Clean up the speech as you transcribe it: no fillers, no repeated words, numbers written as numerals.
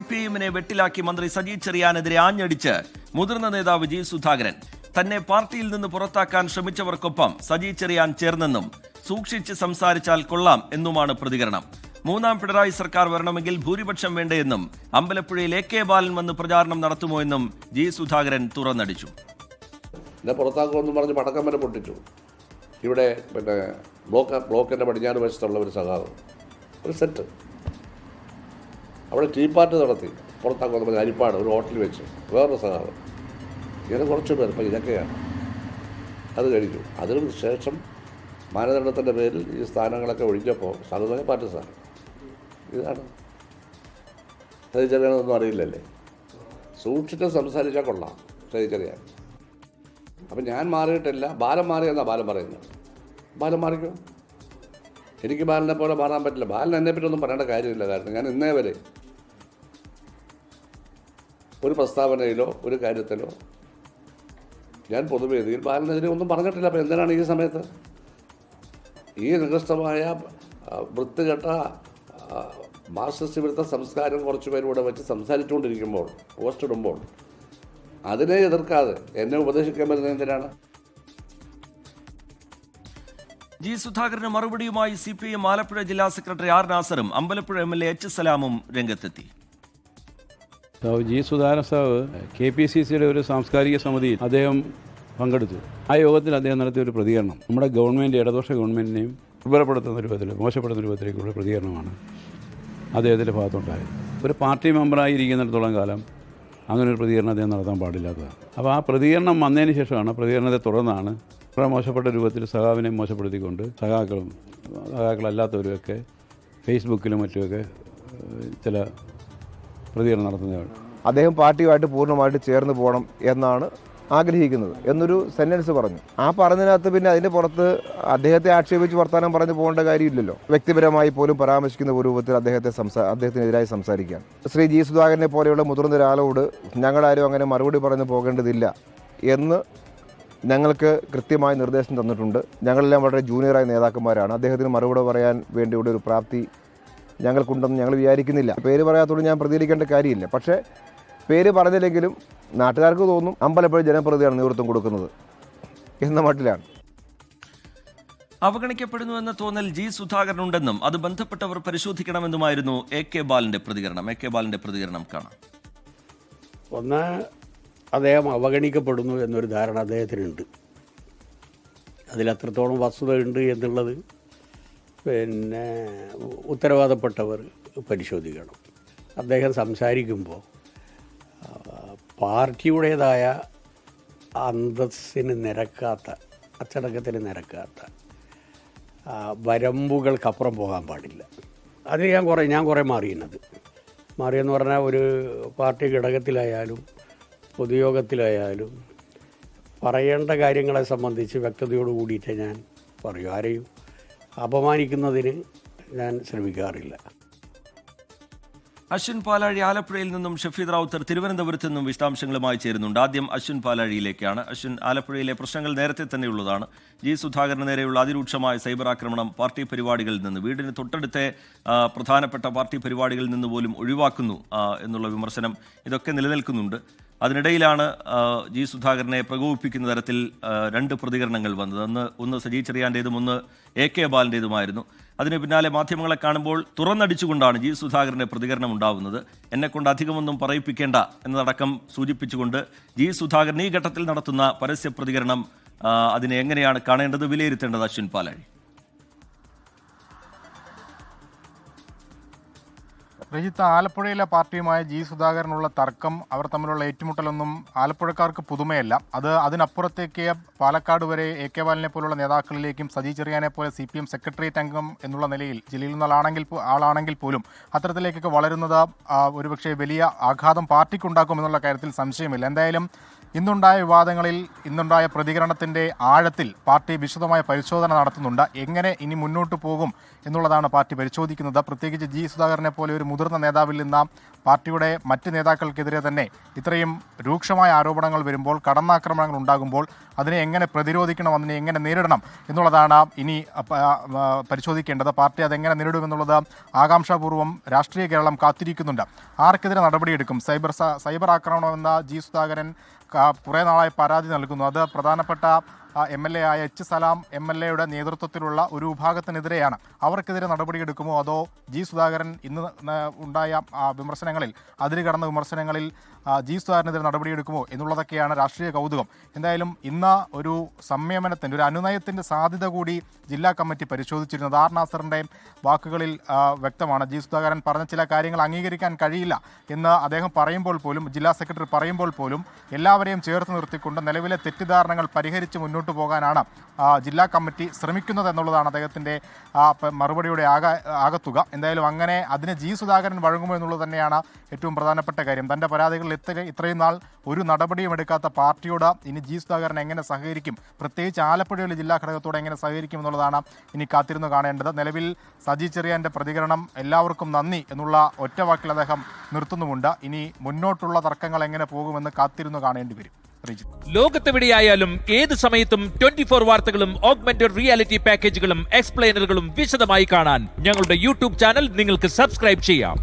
CPIMനെ വെട്ടിലാക്കി മന്ത്രി സജി ചെറിയാനെതിരെ ആഞ്ഞടിച്ച് മുതിർന്ന നേതാവ് ജി സുധാകരൻ. തന്നെ പാർട്ടിയിൽ നിന്ന് പുറത്താക്കാൻ ശ്രമിച്ചവർക്കൊപ്പം സജി ചെറിയാൻ ചേർന്നെന്നും സൂക്ഷിച്ച് സംസാരിച്ചാൽ കൊള്ളാം എന്നുമാണ് പ്രതികരണം. മൂന്നാം പിണറായി സർക്കാർ വരണമെങ്കിൽ ഭൂരിപക്ഷം വേണ്ടയെന്നും അമ്പലപ്പുഴയിൽ AK ബാലൻ വന്ന് പ്രചാരണം നടത്തുമോ എന്നും ജി സുധാകരൻ തുറന്നടിച്ചു. പുറത്താക്കുമെന്നും പറഞ്ഞ് പടക്കം വരെ പൊട്ടിച്ചു. ഇവിടെ ബ്ലോക്കിൻ്റെ പടിഞ്ഞാറ് വശത്തുള്ള ഒരു സഖാവ് ഒരു സെറ്റ് അവിടെ ടീ പാർട്ടി നടത്തി. പുറത്താക്കുമെന്ന് പറഞ്ഞ് അരിപ്പാട് ഒരു ഹോട്ടലിൽ വെച്ച് വേറൊരു സഖാവ്, ഇങ്ങനെ കുറച്ച് പേർ. ഇപ്പം ഇതൊക്കെയാണ് അത് കഴിഞ്ഞു. അതിനു ശേഷം മാനദണ്ഡത്തിൻ്റെ പേരിൽ ഈ സ്ഥാനങ്ങളൊക്കെ ഒഴിഞ്ഞപ്പോൾ സാധുതയ പാർട്ടി സ്ഥാനം ഇതാണ്. സഹിച്ചറിയാനൊന്നും അറിയില്ലല്ലേ. സൂക്ഷിച്ച് സംസാരിച്ചാൽ കൊള്ളാം സഹിച്ചറിയാൻ. അപ്പം ഞാൻ മാറിയിട്ടില്ല, ബാലൻ മാറിയെന്നാണ് ബാലൻ പറയുന്നത്. ബാലൻ മാറിക്കോ, എനിക്ക് ബാലനെ പോലെ മാറാൻ പറ്റില്ല. ബാലൻ എന്നെപ്പറ്റി ഒന്നും പറയേണ്ട കാര്യമില്ല. കാരണം ഞാൻ ഇന്നേ വരെ ഒരു പ്രസ്താവനയിലോ ഒരു കാര്യത്തിലോ ഞാൻ പൊതുവേദിയിൽ ബാലനെതിരെ ഒന്നും പറഞ്ഞിട്ടില്ല. അപ്പോൾ എന്തിനാണ് ഈ സമയത്ത് ഈ നികൃഷ്ടമായ വൃത്തികെട്ട മാർക്സിസ്റ്റ് വിരുദ്ധ സംസ്കാരം കുറച്ച് പേരൂടെ വെച്ച് സംസാരിച്ചുകൊണ്ടിരിക്കുമ്പോൾ, പോസ്റ്റ് ഇടുമ്പോൾ അതിനെ എതിർക്കാതെ എന്നെ ഉപദേശിക്കാൻ വരുന്നത് എന്തിനാണ്? ജി സുധാകരന് മറുപടിയുമായി CPIM ആലപ്പുഴ ജില്ലാ സെക്രട്ടറി R നാസറും അമ്പലപ്പുഴ MLA H സലാമും രംഗത്തെത്തി. ജി സുധാകരൻ സാവ് KPCCയുടെ ഒരു സാംസ്കാരിക സമിതിയിൽ അദ്ദേഹം പങ്കെടുത്തു. ആ യോഗത്തിൽ അദ്ദേഹം നടത്തിയ ഒരു പ്രതികരണം നമ്മുടെ ഗവൺമെൻറ്, ഇടതുപക്ഷ ഗവൺമെൻറ്റിനെയും ദുർബലപ്പെടുത്തുന്ന രൂപത്തിൽ, മോശപ്പെടുത്തുന്ന രൂപത്തിലേക്കുള്ള പ്രതികരണമാണ് അദ്ദേഹത്തിൻ്റെ ഭാഗത്തുണ്ടായത്. ഒരു പാർട്ടി മെമ്പറായിരിക്കുന്നിടത്തോളം കാലം അങ്ങനെ ഒരു പ്രതികരണം അദ്ദേഹം നടത്താൻ പാടില്ലാത്തതാണ്. അപ്പോൾ ആ പ്രതികരണം വന്നതിന് ശേഷമാണ്, പ്രതികരണത്തെ തുടർന്നാണ് വളരെ മോശപ്പെട്ട രൂപത്തിൽ സഖാവിനെ മോശപ്പെടുത്തിക്കൊണ്ട് സഖാക്കളല്ലാത്തവരുമൊക്കെ ഫേസ്ബുക്കിലും മറ്റുമൊക്കെ ചില പ്രതികരണം നടത്തുന്നതാണ്. അദ്ദേഹം പാർട്ടിയുമായിട്ട് പൂർണ്ണമായിട്ട് ചേർന്ന് പോകണം എന്നാണ് ആഗ്രഹിക്കുന്നത് എന്നൊരു സെന്റൻസ് പറഞ്ഞു. ആ പറഞ്ഞതിനകത്ത് പിന്നെ അതിൻ്റെ പുറത്ത് അദ്ദേഹത്തെ ആക്ഷേപിച്ച് വർത്തമാനം പറഞ്ഞു പോകേണ്ട കാര്യമില്ലല്ലോ. വ്യക്തിപരമായി പോലും പരാമർശിക്കുന്ന ഒരു രൂപത്തിൽ അദ്ദേഹത്തിനെതിരായി സംസാരിക്കുകയാണ്. ശ്രീ ജി സുധാകരനെ പോലെയുള്ള മുതിർന്ന ഒരാളോട് ഞങ്ങളാരും അങ്ങനെ മറുപടി പറഞ്ഞു പോകേണ്ടതില്ല എന്ന് ഞങ്ങൾക്ക് കൃത്യമായ നിർദ്ദേശം തന്നിട്ടുണ്ട്. ഞങ്ങളെല്ലാം വളരെ ജൂനിയറായ നേതാക്കന്മാരാണ്. അദ്ദേഹത്തിന് മറുപടി പറയാൻ വേണ്ടിയുള്ള ഒരു പ്രാപ്തി ഞങ്ങൾക്കുണ്ടെന്ന് ഞങ്ങൾ വിചാരിക്കുന്നില്ല. പേര് പറയാത്തതുകൊണ്ട് ഞാൻ പ്രതികരിക്കേണ്ട കാര്യമില്ല. പക്ഷേ പേര് പറഞ്ഞില്ലെങ്കിലും നാട്ടുകാർക്ക് തോന്നും അമ്പലപ്പുഴ ജനപ്രതിയാണ് നേതൃത്വം കൊടുക്കുന്നത് എന്ന മട്ടിലാണ്. അവഗണിക്കപ്പെടുന്നുവെന്ന തോന്നൽ ജി സുധാകരനുണ്ടെന്നും അത് ബന്ധപ്പെട്ടവർ പരിശോധിക്കണമെന്നുമായിരുന്നു AK ബാലന്റെ പ്രതികരണം. AK ബാലന്റെ പ്രതികരണം കാണാം. ഒന്ന്, അദ്ദേഹം അവഗണിക്കപ്പെടുന്നു എന്നൊരു ധാരണ അദ്ദേഹത്തിനുണ്ട്. അതിലത്രത്തോളം വസ്തുതയുണ്ട് എന്നുള്ളത് പിന്നെ ഉത്തരവാദപ്പെട്ടവർ പരിശോധിക്കണം. അദ്ദേഹം സംസാരിക്കുമ്പോൾ പാർട്ടിയുടേതായ അന്തസ്സിന് നിരക്കാത്ത, അച്ചടക്കത്തിന് നിരക്കാത്ത വരമ്പുകൾക്കപ്പുറം പോകാൻ പാടില്ല. അത് ഞാൻ കുറേ മാറിയെന്ന് പറഞ്ഞാൽ ഒരു പാർട്ടി ഘടകത്തിലായാലും പൊതുയോഗത്തിലായാലും പറയേണ്ട കാര്യങ്ങളെ സംബന്ധിച്ച് വ്യക്തതയോട് കൂടിയിട്ട് ഞാൻ പറയൂ. ആരെയും അപമാനിക്കുന്നതിന് ഞാൻ ശ്രമിക്കാറില്ല. അശ്വിൻ പാലാഴി ആലപ്പുഴയിൽ നിന്നും ഷഫീദ് റാവുത്തർ തിരുവനന്തപുരത്ത് നിന്നും വിശദാംശങ്ങളുമായി ചേരുന്നുണ്ട്. ആദ്യം അശ്വിൻ പാലാഴിയിലേക്കാണ്. അശ്വിൻ, ആലപ്പുഴയിലെ പ്രശ്നങ്ങൾ നേരത്തെ തന്നെയുള്ളതാണ്. ജി സുധാകരന് നേരെയുള്ള അതിരൂക്ഷമായ സൈബർ ആക്രമണം പാർട്ടി പരിപാടികളിൽ നിന്ന്, വീടിന് തൊട്ടടുത്തെ പ്രധാനപ്പെട്ട പാർട്ടി പരിപാടികളിൽ നിന്ന് പോലും ഒഴിവാക്കുന്നു എന്നുള്ള വിമർശനം, ഇതൊക്കെ നിലനിൽക്കുന്നുണ്ട്. അതിനിടയിലാണ് ജി സുധാകരനെ പ്രകോപിപ്പിക്കുന്ന തരത്തിൽ രണ്ട് പ്രതികരണങ്ങൾ വന്നത്. ഒന്ന് സജി ചെറിയാൻ്റേതും ഒന്ന് AK ബാലൻ്റേതുമായിരുന്നു. അതിന് പിന്നാലെ മാധ്യമങ്ങളെ കാണുമ്പോൾ തുറന്നടിച്ചുകൊണ്ടാണ് ജി സുധാകരൻ്റെ പ്രതികരണം ഉണ്ടാവുന്നത്. എന്നെക്കൊണ്ട് അധികമൊന്നും പറയിപ്പിക്കേണ്ട എന്നതടക്കം സൂചിപ്പിച്ചുകൊണ്ട് ജി സുധാകരൻ ഈ ഘട്ടത്തിൽ നടത്തുന്ന പരസ്യ പ്രതികരണം അതിനെ എങ്ങനെയാണ് കാണേണ്ടത്, വിലയിരുത്തേണ്ടത്? അശ്വിൻ പാലാഴി. രജിത്ത്, ആലപ്പുഴയിലെ പാർട്ടിയുമായ ജി സുധാകരനുള്ള തർക്കം, അവർ തമ്മിലുള്ള ഏറ്റുമുട്ടലൊന്നും ആലപ്പുഴക്കാർക്ക് പുതുമയല്ല. അതിനപ്പുറത്തേക്ക് പാലക്കാട് വരെ AK ബാലനെ പോലുള്ള നേതാക്കളിലേക്കും സജി ചെറിയാനെ പോലെ CPM സെക്രട്ടേറിയറ്റ് അംഗം എന്നുള്ള നിലയിൽ ജില്ലയിൽ നിന്നുള്ള ആളാണെങ്കിൽ പോലും അത്തരത്തിലേക്കൊക്കെ വളരുന്നത് ഒരുപക്ഷെ വലിയ ആഘാതം പാർട്ടിക്കുണ്ടാക്കുമെന്നുള്ള കാര്യത്തിൽ സംശയമില്ല. എന്തായാലും ഇന്നുണ്ടായ വിവാദങ്ങളിൽ, ഇന്നുണ്ടായ പ്രതികരണത്തിൻ്റെ ആഴത്തിൽ പാർട്ടി വിശദമായ പരിശോധന നടത്തുന്നുണ്ട്. എങ്ങനെ ഇനി മുന്നോട്ട് പോകും എന്നുള്ളതാണ് പാർട്ടി പരിശോധിക്കുന്നത്. പ്രത്യേകിച്ച് ജി സുധാകരനെ പോലെ ഒരു മുതിർന്ന നേതാവിൽ നിന്ന് പാർട്ടിയുടെ മറ്റ് നേതാക്കൾക്കെതിരെ തന്നെ ഇത്രയും രൂക്ഷമായ ആരോപണങ്ങൾ വരുമ്പോൾ, കടന്നാക്രമണങ്ങൾ ഉണ്ടാകുമ്പോൾ അതിനെ എങ്ങനെ പ്രതിരോധിക്കണം, അതിനെ എങ്ങനെ നേരിടണം എന്നുള്ളതാണ് ഇനി പരിശോധിക്കേണ്ടത്. പാർട്ടി അതെങ്ങനെ നേരിടുമെന്നുള്ളത് ആകാംക്ഷാപൂർവ്വം രാഷ്ട്രീയ കേരളം കാത്തിരിക്കുന്നുണ്ട്. ആർക്കെതിരെ നടപടിയെടുക്കും? സൈബർ ആക്രമണമെന്ന ജി സുധാകരൻ കുറേ നാളായി പരാതി നൽകുന്നു. അത് പ്രധാനപ്പെട്ട MLA ആയ H. സലാം MLA നേതൃത്വത്തിലുള്ള ഒരു വിഭാഗത്തിനെതിരെയാണ്. അവർക്കെതിരെ നടപടിയെടുക്കുമോ, അതോ ജി സുധാകരൻ ഇന്ന് ഉണ്ടായ വിമർശനങ്ങളിൽ, അതിര് കടന്ന വിമർശനങ്ങളിൽ ജി സുധാകരനെതിരെ നടപടിയെടുക്കുമോ എന്നുള്ളതൊക്കെയാണ് രാഷ്ട്രീയ കൗതുകം. എന്തായാലും ഇന്ന് ഒരു സംയമനത്തിൻ്റെ, ഒരു അനുനയത്തിൻ്റെ സാധ്യത കൂടി ജില്ലാ കമ്മിറ്റി പരിശോധിച്ചിരുന്നത്. ആർ നാസറിൻ്റെ വാക്കുകളിൽ വ്യക്തമാണ്. ജി സുധാകരൻ പറഞ്ഞ ചില കാര്യങ്ങൾ അംഗീകരിക്കാൻ കഴിയില്ല എന്ന് അദ്ദേഹം പറയുമ്പോൾ പോലും, ജില്ലാ സെക്രട്ടറി പറയുമ്പോൾ പോലും എല്ലാവരെയും ചേർത്ത് നിർത്തിക്കൊണ്ട് നിലവിലെ തെറ്റിദ്ധാരണകൾ പരിഹരിച്ച് മുന്നോട്ട് പോകാനാണ് ജില്ലാ കമ്മിറ്റി ശ്രമിക്കുന്നത് എന്നുള്ളതാണ് അദ്ദേഹത്തിൻ്റെ മറുപടിയുടെ ആകത്തുക. എന്തായാലും അങ്ങനെ അതിന് ജി സുധാകരൻ വഴങ്ങുമോ എന്നുള്ളത് തന്നെയാണ് ഏറ്റവും പ്രധാനപ്പെട്ട കാര്യം. തൻ്റെ പരാതികളിൽ ഇത്രയും നാൾ ഒരു നടപടിയും എടുക്കാത്ത പാർട്ടിയോട് ഇനി ജി സുധാകരൻ എങ്ങനെ സഹകരിക്കും, പ്രത്യേകിച്ച് ആലപ്പുഴയിലെ ജില്ലാ ഘടകത്തോട് എങ്ങനെ സഹകരിക്കും എന്നുള്ളതാണ് ഇനി കാത്തിരുന്ന് കാണേണ്ടത്. നിലവിൽ സജി ചെറിയാൻ്റെ പ്രതികരണം എല്ലാവർക്കും നന്ദി എന്നുള്ള ഒറ്റ വാക്കിൽ അദ്ദേഹം നിർത്തുന്നുമുണ്ട്. ഇനി മുന്നോട്ടുള്ള തർക്കങ്ങൾ എങ്ങനെ പോകുമെന്ന് കാത്തിരുന്ന് കാണേണ്ടി വരും. ലോകത്തെവിടെയായാലും ഏത് സമയത്തും 24 വാർത്തകളും ഓഗ്മെന്റഡ് റിയാലിറ്റി പാക്കേജുകളും എക്സ്പ്ലെയിനറുകളും വിശദമായി കാണാൻ ഞങ്ങളുടെ യൂട്യൂബ് ചാനൽ നിങ്ങൾക്ക് സബ്സ്ക്രൈബ് ചെയ്യാം.